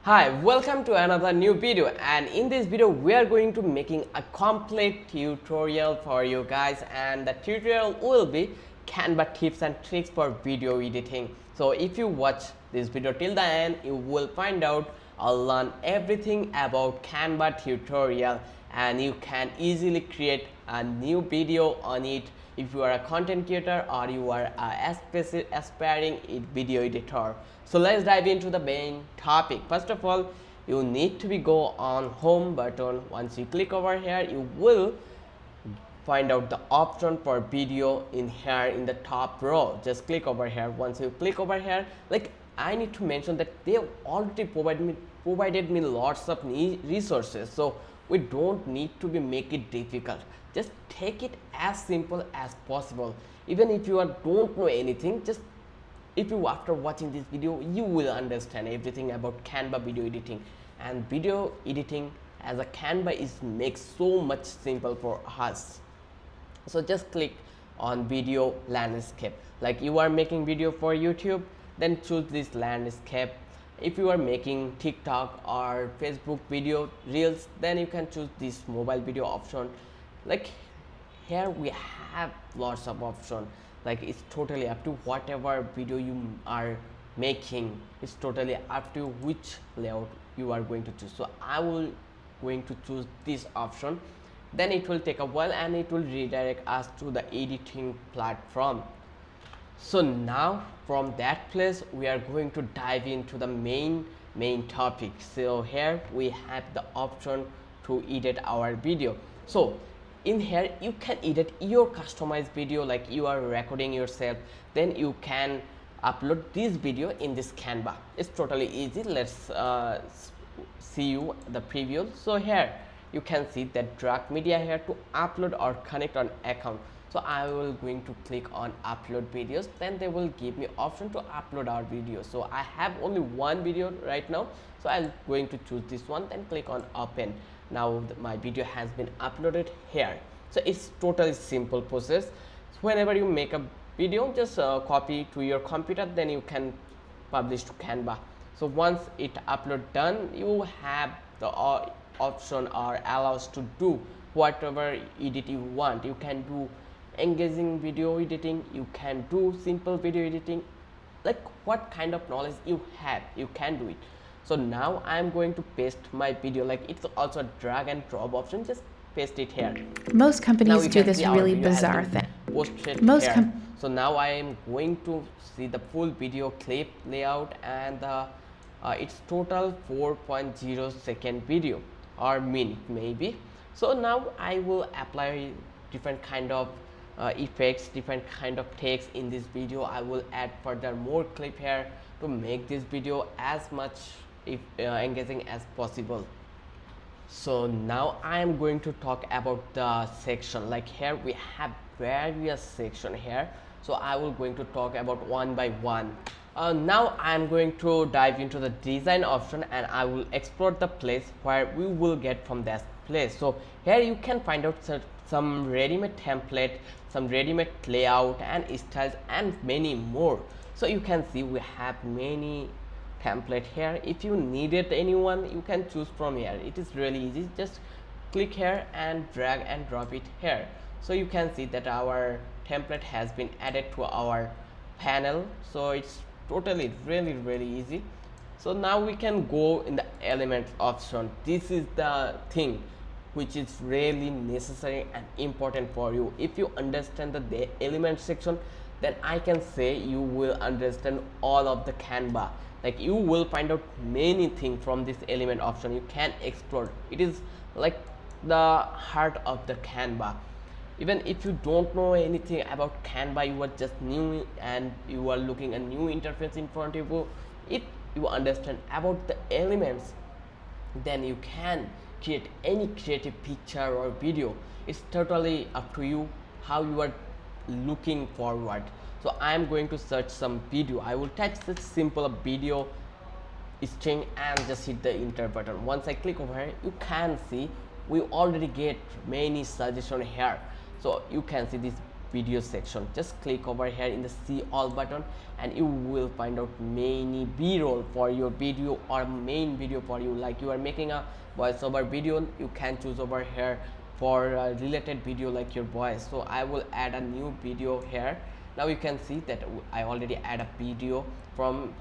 Hi, welcome to another new video, and in this video we are going to making a complete tutorial for you guys, and the tutorial will be Canva tips and tricks for video editing. So if you watch this video till the end, you will find out I'll learn everything about Canva tutorial, and you can easily create a new video on it if you are a content creator or you are a aspiring video editor. So let's dive into the main topic. First of all, you need to go on home button. Once you click over here, you will find out the option for video in here in the top row. Just click over here. Once you click over here, like I need to mention that they already provided me lots of resources, so we don't need to make it difficult. Just take it as simple as possible. Even if you don't know anything, just if you after watching this video you will understand everything about Canva video editing. And video editing as a Canva is makes so much simple for us. So just click on video landscape. Like you are making video for YouTube, then choose this landscape. If you are making TikTok or Facebook video reels, then you can choose this mobile video option. Like here we have lots of options. Like it's totally up to whatever video you are making. It's totally up to which layout you are going to choose. So I will going to choose this option. Then it will take a while and it will redirect us to the editing platform. So now from that place we are going to dive into the main topic. So here we have the option to edit our video. So in here you can edit your customized video, like you are recording yourself, then you can upload this video in this Canva. It's totally easy. Let's see you the preview. So here you can see that drag media here to upload or connect on account. So I will going to click on upload videos, then they will give me option to upload our video. So I have only one video right now, so I'm going to choose this one, then click on open. Now my video has been uploaded here. So it's totally simple process. So whenever you make a video, just copy to your computer, then you can publish to Canva. So once it upload done, you have the option or allows to do whatever edit you want. You can do engaging video editing, you can do simple video editing, like what kind of knowledge you have, you can do it. So now I'm going to paste my video. Like it's also a drag and drop option. Just paste it here. Most companies do this really bizarre thing. So now I am going to see the full video clip layout, and it's total 4.0 second video or minute maybe. So now I will apply different kind of effects, different kind of text in this video. I will add further more clip here to make this video as much engaging as possible. So now I am going to talk about the section. Like here we have various section here, so I will going to talk about one by one. Now I am going to dive into the design option, and I will explore the place where we will get from that place. So here you can find out some ready-made template, some ready-made layout and styles, and many more. So you can see we have many template here. If you needed anyone, you can choose from here. It is really easy. Just click here and drag and drop it here. So you can see that our template has been added to our panel. So it's totally really easy. So now we can go in the elements option. This is the thing which is really necessary and important for you. If you understand the element section, then I can say you will understand all of the Canva. Like you will find out many things from this element option. You can explore. It is like the heart of the Canva. Even if you don't know anything about Canva, you are just new and you are looking a new interface in front of you, if you understand about the elements, then you can create any creative picture or video. It's totally up to you how you are looking forward. So I am going to search some video. I will type such simple video string and just hit the enter button. Once I click over here, you can see we already get many suggestions here. So you can see this video section. Just click over here in the see all button and you will find out many b-roll for your video or main video for you. Like you are making a voiceover video, you can choose over here for a related video like your voice. So I will add a new video here. Now you can see that I already add a video from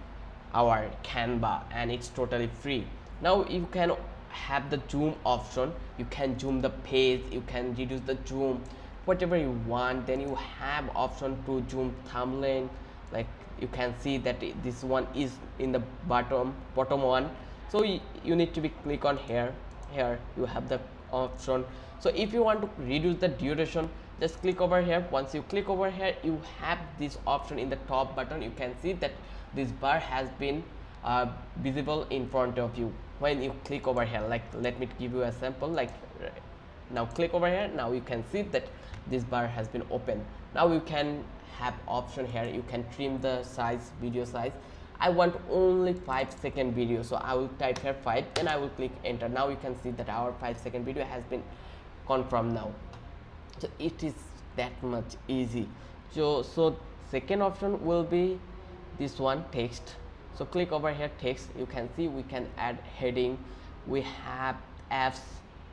our Canva and it's totally free. Now you can have the zoom option, you can zoom the page, you can reduce the zoom, whatever you want. Then you have option to zoom thumbnail, like you can see that this one is in the bottom one. So you need to be click on here you have the option. So if you want to reduce the duration, just click over here. Once you click over here, you have this option in the top button. You can see that this bar has been visible in front of you when you click over here. Like let me give you a sample. Like now click over here, now you can see that this bar has been open. Now you can have option here, you can trim the size, video size. I want only 5-second video, so I will type here 5, then I will click enter. Now you can see that our 5-second video has been confirmed now. So it is that much easy. So second option will be this one, text. So click over here, text. You can see we can add heading, we have apps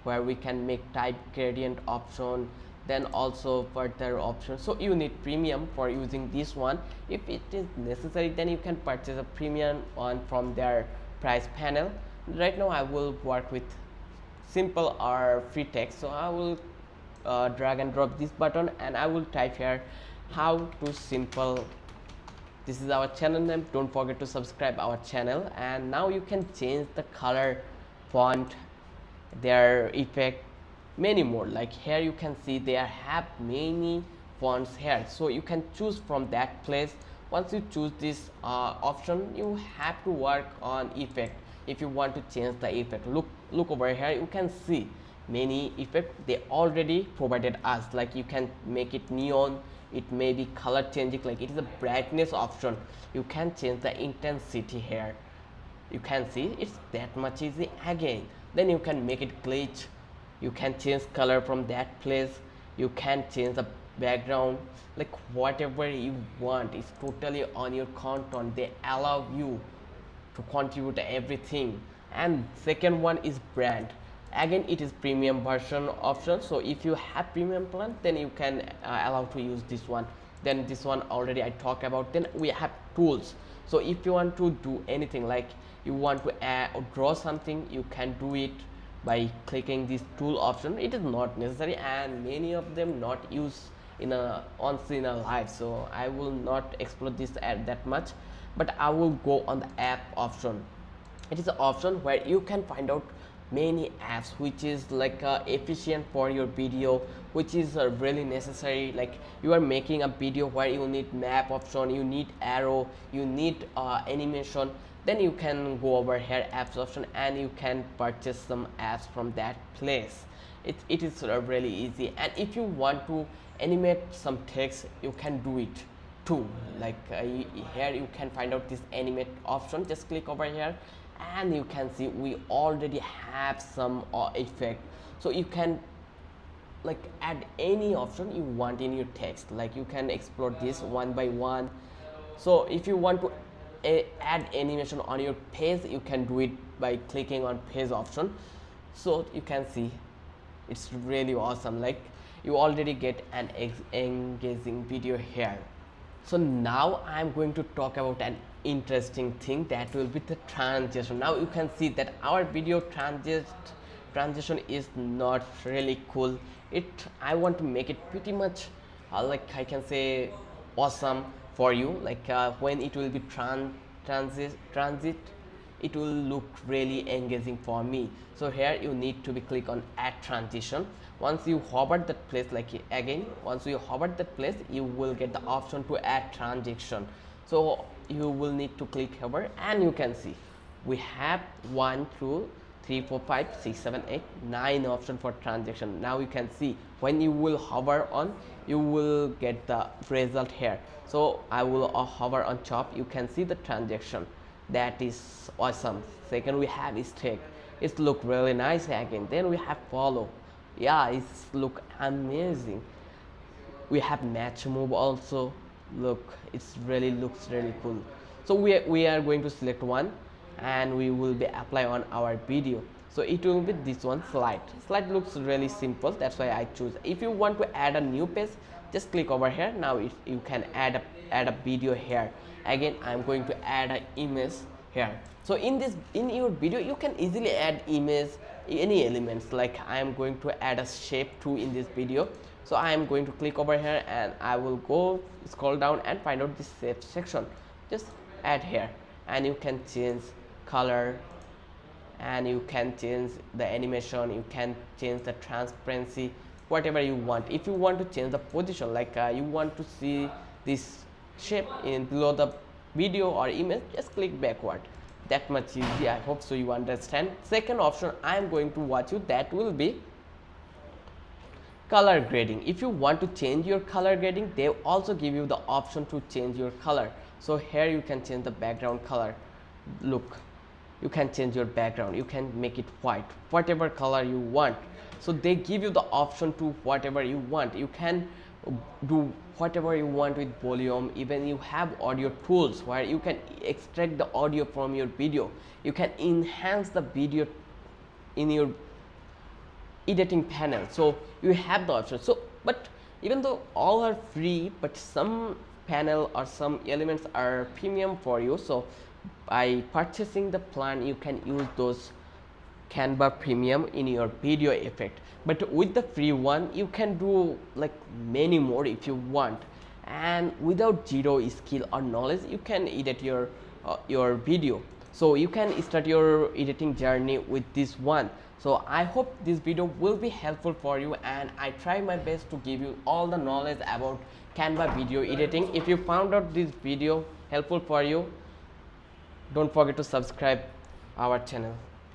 where we can make type gradient option, then also further options. So you need premium for using this one. If it is necessary, then you can purchase a premium one from their price panel. Right now I will work with simple or free text. So I will drag and drop this button and I will type here how to simple. This is our channel name, don't forget to subscribe our channel. And now you can change the color, font, their effect, many more. Like here you can see they have many fonts here, so you can choose from that place. Once you choose this option, you have to work on effect. If you want to change the effect, look over here, you can see many effects they already provided us. Like you can make it neon, it may be color changing, like it is a brightness option. You can change the intensity here. You can see it's that much easy again. Then you can make it glitch, you can change color from that place, you can change the background, like whatever you want. It's totally on your content, they allow you to contribute everything. And second one is brand. Again it is premium version option, so if you have premium plan, then you can allow to use this one. Then this one already I talk about. Then we have tools. So if you want to do anything, like you want to add or draw something, you can do it by clicking this tool option. It is not necessary and many of them not used in a once in a life, so I will not explore this ad that much, but I will go on the app option. It is an option where you can find out many apps which is like efficient for your video, which is really necessary. Like you are making a video where you need map option, you need arrow, you need animation, then you can go over here apps option and you can purchase some apps from that place. It is really easy. And if you want to animate some text, you can do it too. Like here you can find out this animate option. Just click over here and you can see we already have some effect. So you can like add any option you want in your text. Like you can explore this one by one. So if you want to add animation on your page, you can do it by clicking on page option. So you can see it's really awesome. Like you already get an engaging video here. So now I'm going to talk about an interesting thing, that will be the transition. Now you can see that our video transition is not really cool. I want to make it pretty much like I can say awesome for you. Like when it will be transit, it will look really engaging for me. So here you need to be click on add transition. Once you hover that place, like again once you hover that place, you will get the option to add transition. So you will need to click over and you can see we have 1 2 3 4 5 6 7 8 9 option for transition. Now you can see when you will hover on, you will get the result here. So I will hover on top, you can see the transaction. That is awesome. Second we have is tag, it look really nice again. Then we have follow, yeah, it's look amazing. we have match move also. Look, it's really looks really cool. So we are going to select one and we will be apply on our video. So it will be this one, slide looks really simple, that's why I choose. If you want to add a new page, just click over here. Now you can add a video here. Again, I'm going to add an image here. So in your video you can easily add image, any elements. Like I am going to add a shape too in this video. So I am going to click over here and I will go scroll down and find out this shape section. Just add here and you can change color, and you can change the animation, you can change the transparency, whatever you want. If you want to change the position, like you want to see this shape in below the video or image, just click backward. That much easy. I hope so you understand. Second option I am going to watch you, that will be color grading. If you want to change your color grading, they also give you the option to change your color. So here you can change the background color. Look, you can change your background, you can make it white, whatever color you want. So they give you the option to whatever you want. You can do whatever you want with volume. Even you have audio tools where you can extract the audio from your video. You can enhance the video in your editing panel. So you have the option. So but even though all are free, but some panel or some elements are premium for you. So by purchasing the plan, you can use those Canva premium in your video effect. But with the free one, you can do like many more if you want. And without zero skill or knowledge, you can edit your video. So you can start your editing journey with this one. So I hope this video will be helpful for you, and I try my best to give you all the knowledge about Canva video editing. If you found out this video helpful for you, don't forget to subscribe our channel.